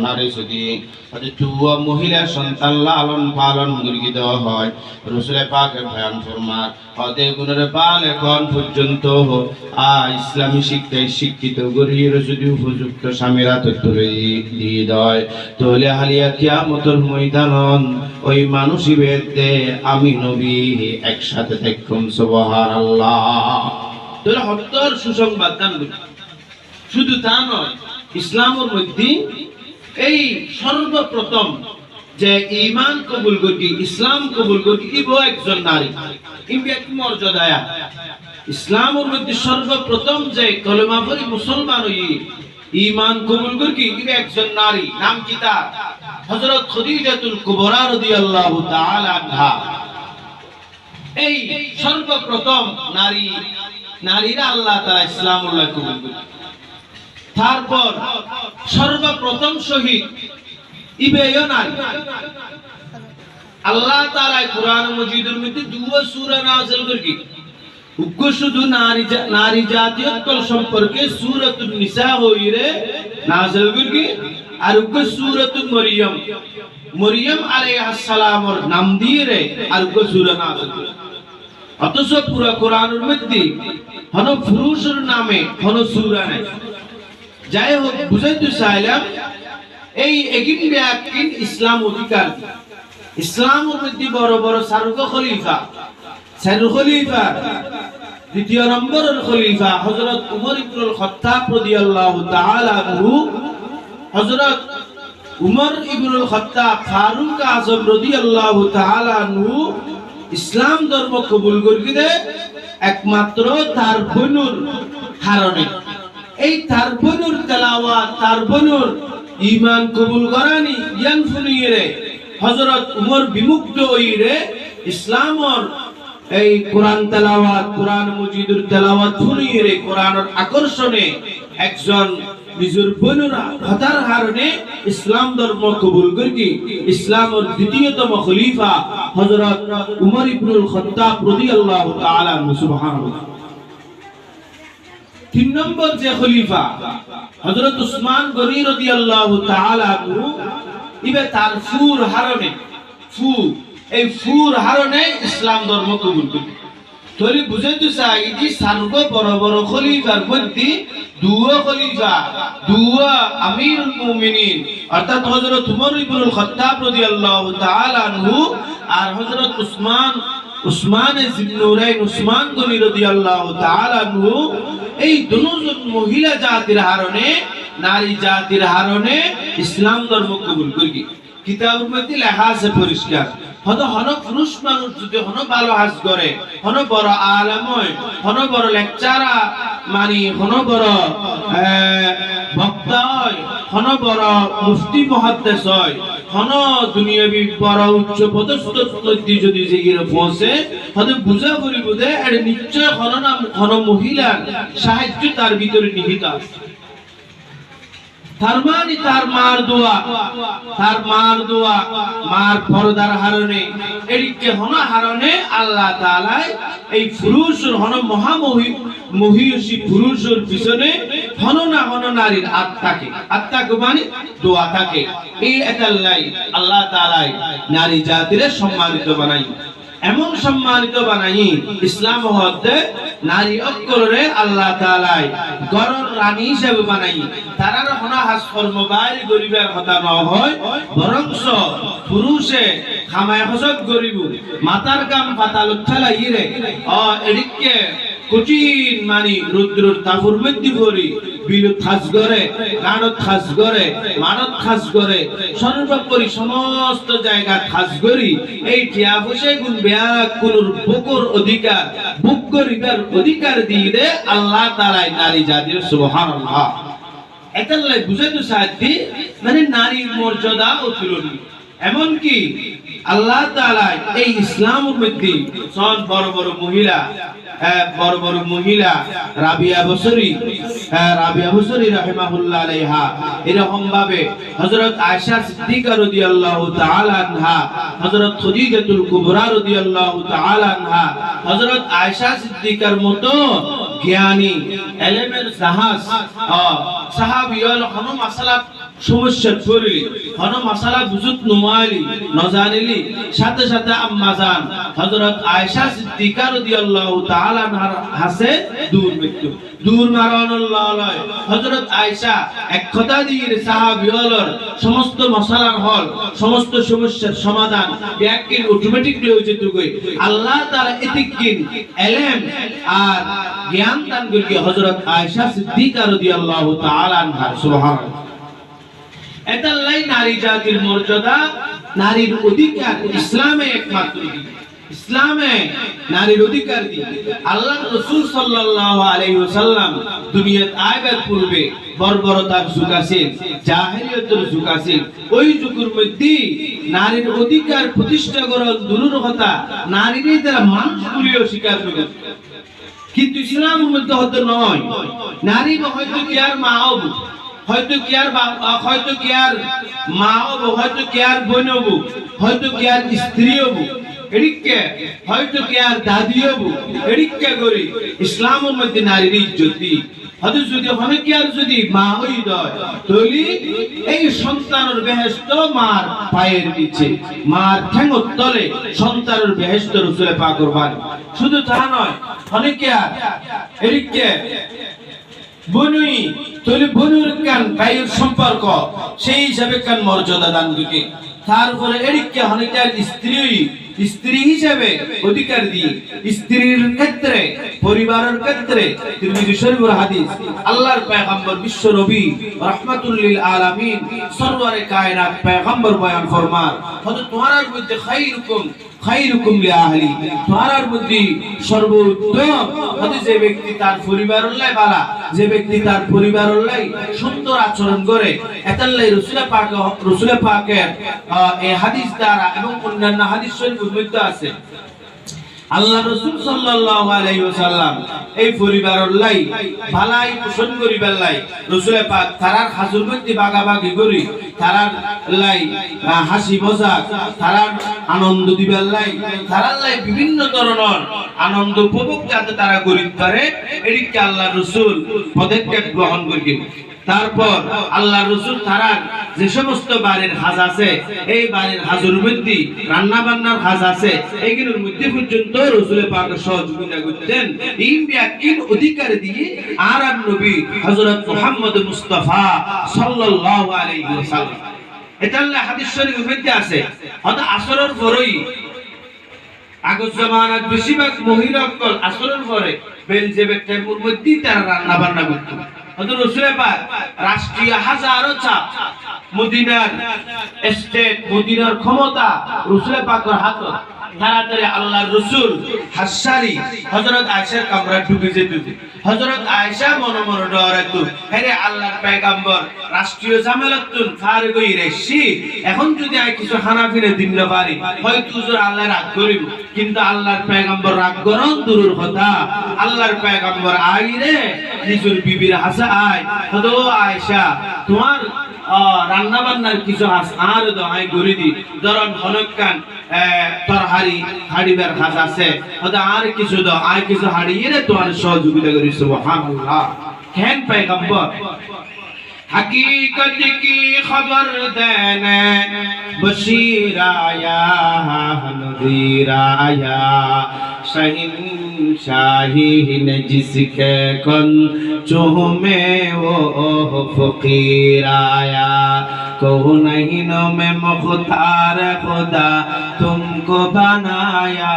নারী যদি চুয়া মহিলা সন্তান লালন পালন করিয়ে দেওয়া হয় রাসূল পাকের বয়ান ফরমান অদে গুণের বাল এখন পর্যন্ত ইসলামী শিক্ষায় শিক্ষিত গরিয়ে যদি উপযুক্ত স্বামীরা তো তুলে দিয়ে দেয় তাহলে হালিয়া কিয়ামতের ময়দানন ওই মানুষই বেদে আমি নবী একসাথে দেখুন সুবহানাল্লাহ। তাহলে হত্যার সুসংবাদ দান করি। শুধু তা নয়, ইসলামের মধ্যে এই সর্বপ্রথম যে ঈমান কবুল করি ইসলাম কবুল করি ইবো একজন নারী ইমবে মর্যাদা ইসলামের মধ্যে সর্বপ্রথম যে কলেমা পড়ি মুসলমান হই ঈমান কবুল করি ইবে একজন নারী নাম কি তার হযরত খাদিজাতুল কুবরা রাদিয়াল্লাহু তাআলা আনহা। এই সর্বপ্রথম নারীরা আল্লাহ তাআলা ইসলামুল্লাহ কবুল করি। তারপর সর্বপ্রথম শহীদ ইবেও নারী। আল্লাহ তাআলা কোরআন মাজিদের মধ্যে দুটো সূরা নাযিল করেছি। উগ্র শুধু নারী জাতীয়ত্ব সম্পর্কে সূরাতুন নিসা হইরে নাযিল করেছি আর উগ্র সূরাতুন মরিয়ম আলাইহিস সালামের নাম দিয়ে আর উগ্র সূরা নাযিল করেছি। অথচ পুরো কোরআনের মধ্যে কোন পুরুষের নামে কোন সূরা নাই। যাই হোক বুঝাইতে চাইলাম এই একদিন ইসলাম অধিকার ইসলামের মধ্যে বড় বড় চার খলিফা দ্বিতীয় নম্বরের খলিফা হযরত উমর ইবনুল খাত্তাব রাদিয়াল্লাহু তাআলা আনহু হযরত উমর ইবনুল খাত্তাব ফারুক আযম রাদিয়াল্লাহু তাআলা আনহু ইসলাম ধর্ম কবুল করিতে একমাত্র তার বোনের কারণে। এই তার বোনের তেলাওয়াত তার বোনের ঈমান কবুল করানি জ্ঞান শুনিয়ে হযরত উমর বিমুগ্ধ হইরে ইসলামর এই কোরআন তেলাওয়াত কোরআন মাজিদের তেলাওয়াত শুনিয়ে কোরআনের আকর্ষণে একজন নিজের বোনের হতার কারণে ইসলাম ধর্ম কবুল করি ইসলামের দ্বিতীয়তম খলিফা হযরত উমর ইবনুল খাত্তাব রাদিয়াল্লাহু তাআলা আনহু। সুবহানাল্লাহ। তিন নম্বর যে খলিফা হযরত উসমান গনি রাদিয়াল্লাহু তাআলা আনহু ইবে তার ফুর হারনে ইসলাম ধর্ম কবুল করি। তোরে বুঝাইতে চাই যে সার্ব বড় বড় খলিফার মধ্যে দুয়া আমিরুল মুমিনিন অর্থাৎ হযরত উমর ইবনুল খাত্তাব রাদিয়াল্লাহু তাআলা আনহু আর হযরত উসমান ইবনে নুরাইন উসমান গনি রাদিয়াল্লাহু তাআলা আনহু এই দুজন মহিলা জাতির হারনে নারী জাতির হারনে ইসলাম ধর্ম কবুল করি। কিতাবের মধ্যে লেখা আছে পরিষ্কার হন পুরুষ মানুষ যদি হন ভালো হাজ করে হন বড় আলেম হয় হন বড় লেকচারা মানে হন বড় বক্তা হয় হন বড় মুফতি মুহাদ্দিস হয় হন দুনিয়াবি বড় উচ্চ পদস্থ ব্যক্তি যদি যেগিরে পৌঁছে হতে বুঝা করিব যে এটা নিশ্চয় হন মহিলার সাহায্য তার ভিতরে নিহিত আছে। তার মানে তার মার দোয়া মার পর্দার হারণে এদিকে হন হারণে আল্লাহ তাআলা এই পুরুষের হন মহিষী পুরুষের পিছনে হন না হন নারীর আত্মাকে মানে দোয়া থাকে। এই একাল্লাই আল্লাহ তাআলা নারী জাতিরে সম্মানিত বানাই এমন সম্মানিত বানাই ইসলাম হতে নারী অক্ষরে আল্লাহ তাআলা গরর রানী হিসেবে বানাই তারার হনা হাস কর্ম বাইরে গরিবের কথা না হয় বরংস পুরুষে খামায় হসত গরিব মাতার কাম পাতাল ঠেলাইরে এদিকে কঠিন মানি রুদ্রর তাপুর মধ্যে পড়ি বিলুত খাস করে গানত খাস করে মানত খাস করে সর্বোপরি সমস্ত জায়গা খাস করি এই টিয়া বসে গুণ বেয়া কোন বুকুর অধিকার বুক করিবার অধিকার দিয়ে দে আল্লাহ তাআলা নারী জাতির। সুবহানাল্লাহ। এটালাই বুঝাইতে চাইছি মানে নারীর মর্যাদা অতুলনীয়। এমনকি আল্লাহ তাআলা এই ইসলামের মধ্যে সব বড় বড় মহিলা রাবিয়া বসরি রাহিমাহুল্লাহ আলাইহা এরকম ভাবে হযরত আয়েশা সিদ্দিকা রাদিয়াল্লাহু তাআলা আনহা হযরত খাদিজাতুল কুবরা রাদিয়াল্লাহু তাআলা আনহা হযরত আয়েশা সিদ্দিকার মতো জ্ঞানী এলেমের জাহাজ সাহাবিয়ল হন মাসালা সমস্যা পড়লি হন মাসালা বুঝুত নুমাইলি নজানিলি সাথে সাথে আম্মা জান হযরত আয়েশা সিদ্দিকা রাদিয়াল্লাহু তাআলা আনহার হাসে দূর মারানুল্লাহ আলাই হযরত আয়েশা এক কথা দিয়ে সাহাবিয়লর সমস্ত মশালার হল সমস্ত সমস্যার সমাধান একদিন অটোমেটিকলি হয়ে যেত কই আল্লাহ তাআলা এতিকিন এলেম আর জ্ঞান দান করি হযরত আয়েশা সিদ্দিকা রাদিয়াল্লাহু তাআলা আনহা সুবহানাল্লাহ। এতাল্লাই নারী জাতির মর্যাদা নারীর অধিকার ইসলামে একমাত্র ইসলামে নারীর অধিকার দিয়ে আল্লাহ রাসূল সাল্লাল্লাহু আলাইহি ওয়াসাল্লাম দুনিয়াত আইবার পূর্বে বর্বরতার যুগ আছে জাহেলিয়তের যুগ আছে ওই যুগের মধ্যে নারীর অধিকার প্রতিষ্ঠা করার দূরের কথা নারীদের দ্বারা মানুষগুলিও স্বীকার করে কিন্তু ইসলামের মধ্যে হতে নয় নারী হয়তো কি আর মা হবো হয়তো কি আর হয়তো কি আর মা হবো হয়তো কি আর বোন হবো হয়তো কি আর স্ত্রী হবো এদিকে হয়তো কি আর দাদি হবো এদিকে করে ইসলামের মধ্যে নারীর ইজ্জত দিই হয়তো যদি হবে কি আর যদি মা হই দয় তাহলে এই সন্তানের বেহেশত মার পায়ের নিচে মার ঠ্যাঙের তলে সন্তানের বেহেশত রাসূল পাক করবানি শুধু তা নয় অনেকে আর এদিকে বনুই তাহলে বনুর কান ভাইয়ের সম্পর্ক সেই হিসাবে কান মর্যাদা দান দিকে তারপরে এদিকে অনেকে স্ত্রী হিসেবে অধিকার দিয়ে স্ত্রীর ক্ষেত্রে পরিবারের ক্ষেত্রে তিরমিজি শরীফের হাদিস আল্লাহর পয়গম্বর বিশ্ব নবী রাহমাতুল লিল আলামিন সরওয়ারে কায়নাত পয়গম্বর বয়ান ফরমান হযরত তোমার মধ্যে খায়রুকুম লি আহলি তোমার মধ্যে সর্বোত্তম হযরত যে ব্যক্তি তার পরিবারের লাই ভালো যে ব্যক্তি তার পরিবারের লাই সুন্দর আচরণ করে এতাল্লাই রাসূল পাকের এই হাদিস দ্বারা এবং অন্যান্য হাদিস শরীফের মধ্যে আছে আল্লাহ রাসূল সাল্লাল্লাহু আলাইহি ওয়াসাল্লাম এই পরিবারের লাই ভালাই পোষণ করিবার লাই রাসূল পাক তারার হাজুর মধ্যে বাগাবাগি করি তারার লাই হাসি মজাক তারার আনন্দ দিবার লাই তারার লাই বিভিন্ন ধরনের আনন্দ উপভোগ যাতে তারা করিতে পারে এদিকে আল্লাহ রাসূল পদক্ষেপ গ্রহণ করেন তারপর আল্লাহ রাসূল তারার যে সমস্ত বাড়ির হাজ আছে এই বাড়ির হাজুর মধ্যে রান্না বান্নার হাজ আছে এইগুলোর মধ্যে পর্যন্ত রাসূল পাক সহযোগিতা করতেন এই ব্যক্তির অধিকার দিয়ে আর নবী হযরত মুহাম্মদ মুস্তাফা সাল্লাল্লাহু আলাইহি ওয়াসাল্লাম এটা আল্লাহ হাদিস শরীফের মধ্যে আছে হয়তো আসরের পরেই আগের জামানাত বেশিরভাগ মহিলাসকল আসরের পরে বেল যে ব্যক্তির মধ্যে তারা রান্না বান্না করত হযরত রাসূল পাক রাষ্ট্রীয় হাজারো চাপ মদিনার স্টেট মদিনার ক্ষমতা রাসূল পাকের হাতে তাড়াতাড়ি আল্লাহর রাসূল হাসারি হযরত আয়েশার কামরা ঢুকে যেত হযরত আয়েশা মনে মনে ডরাইতো আরে আল্লাহর পয়গম্বর রাষ্ট্রীয় ঝামেলাতুন ফারে কই রেছি এখন যদি আই কিছু হানাফিরে দিন না পারি হয়তো হুজুর আল্লাহ রাগ করিব কিন্তু আল্লাহর পয়গম্বর রাগ করন দূরের কথা আল্লাহর পয়গম্বর আইরে নিজের বিবির হাসা আয় তো আয়েশা তোমার রান্না বান্নার কিছু আর দহাই গরি দি ধরন হনকান তরহারি হাড়িবার হাজ আছে ওটা আর কিছু দাও আর কিছু হাড়িয়ে রে তোমার সহযোগিতা করি সুবহানাল্লাহ কেন পয়গম্বর हकीकत की खबर देने बशीर आया नज़ीर आया शहंशाही ने जिसके कंचों में वो फकीर आया कौनैन में मुख्तार खुदा तुमको बनाया